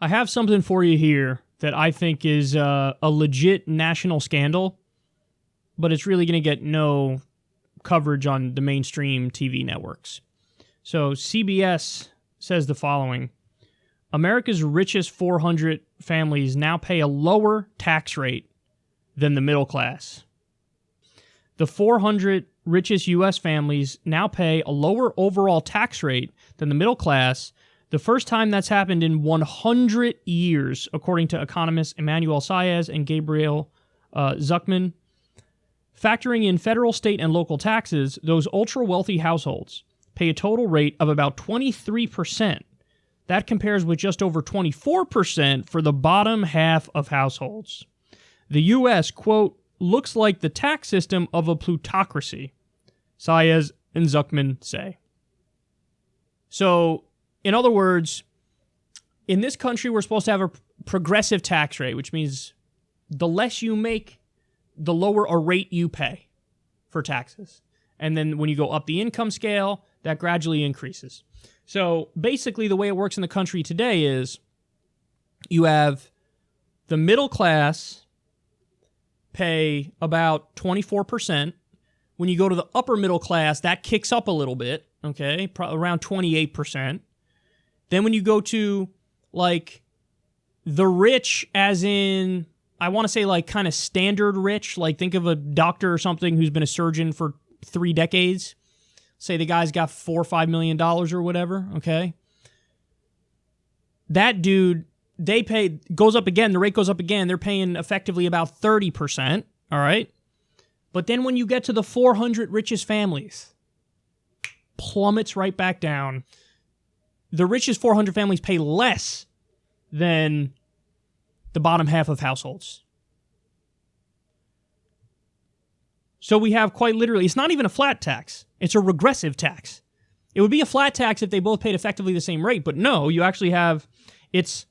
I have something for you here that I think is a legit national scandal, but it's really going to get no coverage on the mainstream TV networks. So CBS says the following: America's richest 400 families now pay a lower tax rate than the middle class. The 400 richest U.S. families now pay a lower overall tax rate than the middle class, the first time that's happened in 100 years, according to economists Emmanuel Saez and Gabriel Zuckman. Factoring in federal, state, and local taxes, those ultra-wealthy households pay a total rate of about 23%. That compares with just over 24% for the bottom half of households. The U.S., quote, looks like the tax system of a plutocracy, Saez and Zuckman say. So, in other words, in this country, we're supposed to have a progressive tax rate, which means the less you make, the lower a rate you pay for taxes. And then when you go up the income scale, that gradually increases. So basically the way it works in the country today is you have the middle class pay about 24%. When you go to the upper middle class, that kicks up a little bit, okay, around 28%. Then when you go to, like, the rich, as in, I want to say, like, kind of standard rich, like, think of a doctor or something who's been a surgeon for 3 decades. Say the guy's got $4 or $5 million or whatever, okay? That dude, they pay, goes up again, the rate goes up again, they're paying effectively about 30%, all right? But then when you get to the 400 richest families, plummets right back down. The richest 400 families pay less than the bottom half of households. So we have quite literally, it's not even a flat tax. It's a regressive tax. It would be a flat tax if they both paid effectively the same rate, but no, you actually have, it's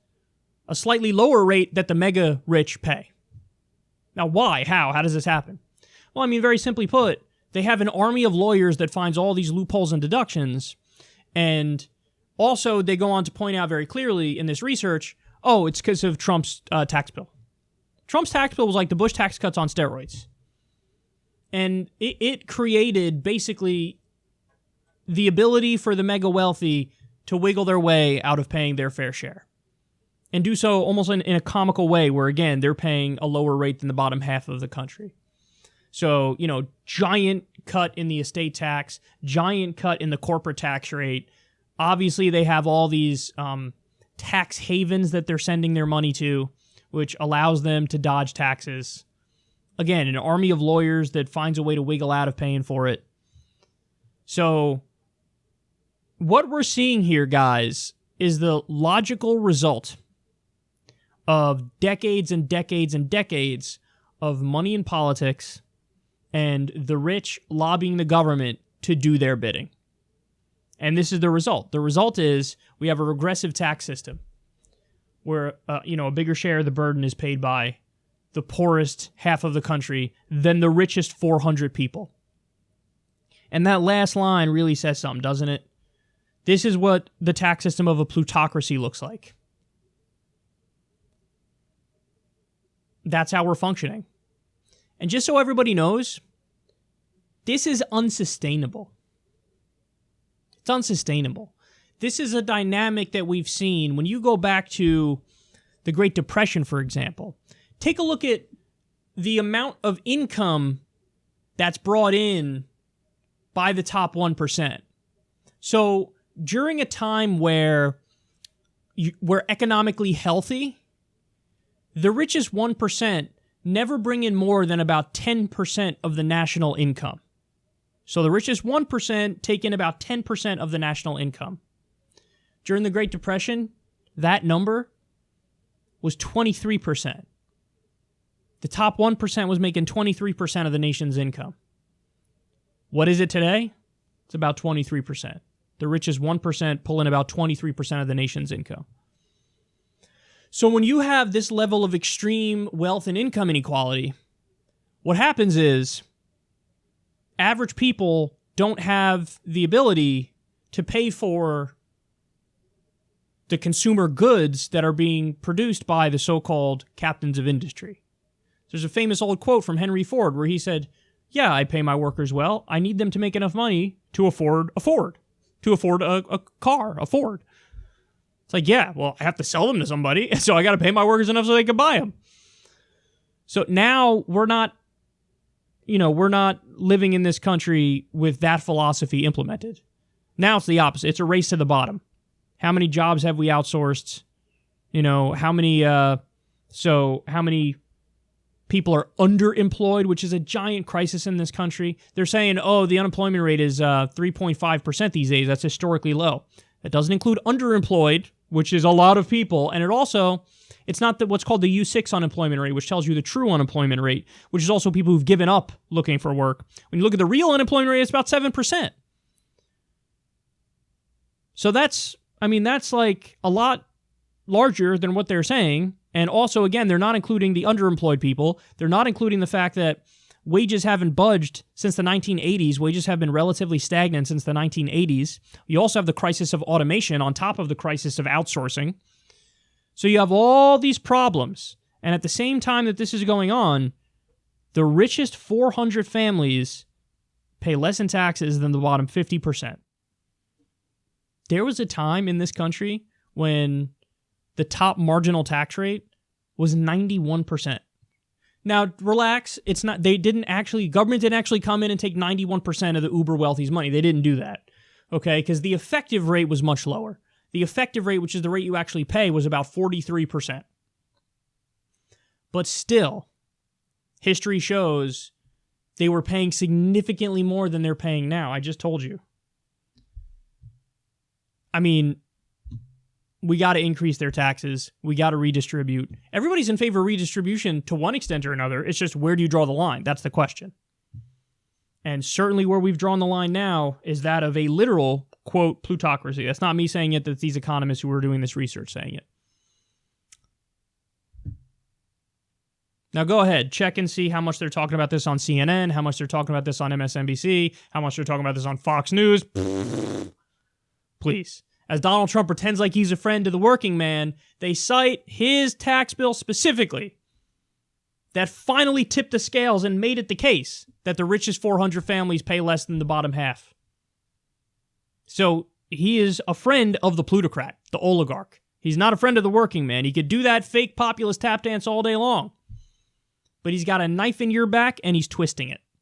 a slightly lower rate that the mega rich pay. Now why? How does this happen? Well, I mean, very simply put, they have an army of lawyers that finds all these loopholes and deductions, and also they go on to point out very clearly in this research, oh, it's because of Trump's tax bill. Trump's tax bill was like the Bush tax cuts on steroids. And it created basically the ability for the mega wealthy to wiggle their way out of paying their fair share. And do so almost in a comical way where, again, they're paying a lower rate than the bottom half of the country. So, you know, giant cut in the estate tax, giant cut in the corporate tax rate. Obviously, they have all these tax havens that they're sending their money to, which allows them to dodge taxes. Again, an army of lawyers that finds a way to wiggle out of paying for it. So, what we're seeing here, guys, is the logical result of decades and decades and decades of money in politics and the rich lobbying the government to do their bidding. And this is the result. The result is we have a regressive tax system where, a bigger share of the burden is paid by the poorest half of the country than the richest 400 people. And that last line really says something, doesn't it? This is what the tax system of a plutocracy looks like. That's how we're functioning. And just so everybody knows, this is unsustainable. It's unsustainable. This is a dynamic that we've seen when you go back to the Great Depression, for example. Take a look at the amount of income that's brought in by the top 1%. So during a time where we're economically healthy, the richest 1% never bring in more than about 10% of the national income. So the richest 1% take in about 10% of the national income. During the Great Depression, that number was 23%. The top 1% was making 23% of the nation's income. What is it today? It's about 23%. The richest 1% pull in about 23% of the nation's income. So when you have this level of extreme wealth and income inequality, what happens is average people don't have the ability to pay for the consumer goods that are being produced by the so-called captains of industry. There's a famous old quote from Henry Ford where he said, yeah, I pay my workers well. I need them to make enough money to afford a car, a Ford. It's like, yeah, well, I have to sell them to somebody, so I got to pay my workers enough so they can buy them. So now we're not living in this country with that philosophy implemented. Now it's the opposite. It's a race to the bottom. How many jobs have we outsourced? How many people are underemployed, which is a giant crisis in this country. They're saying, the unemployment rate is 3.5% these days. That's historically low. That doesn't include underemployed, which is a lot of people. And it's not what's called the U6 unemployment rate, which tells you the true unemployment rate, which is also people who've given up looking for work. When you look at the real unemployment rate, it's about 7%. So that's like a lot larger than what they're saying. And also, again, they're not including the underemployed people. They're not including the fact that wages haven't budged since the 1980s. Wages have been relatively stagnant since the 1980s. You also have the crisis of automation on top of the crisis of outsourcing. So you have all these problems. And at the same time that this is going on, the richest 400 families pay less in taxes than the bottom 50%. There was a time in this country when the top marginal tax rate was 91%. Now, relax. Government didn't actually come in and take 91% of the uber wealthy's money. They didn't do that. Okay? Because the effective rate was much lower. The effective rate, which is the rate you actually pay, was about 43%. But still, history shows they were paying significantly more than they're paying now. I just told you. We got to increase their taxes. We got to redistribute. Everybody's in favor of redistribution to one extent or another. It's just, where do you draw the line? That's the question. And certainly where we've drawn the line now is that of a literal, quote, plutocracy. That's not me saying it. That's these economists who are doing this research saying it. Now go ahead, check and see how much they're talking about this on CNN, how much they're talking about this on MSNBC, how much they're talking about this on Fox News. Please. As Donald Trump pretends like he's a friend to the working man, they cite his tax bill specifically that finally tipped the scales and made it the case that the richest 400 families pay less than the bottom half. So he is a friend of the plutocrat, the oligarch. He's not a friend of the working man. He could do that fake populist tap dance all day long. But he's got a knife in your back and he's twisting it.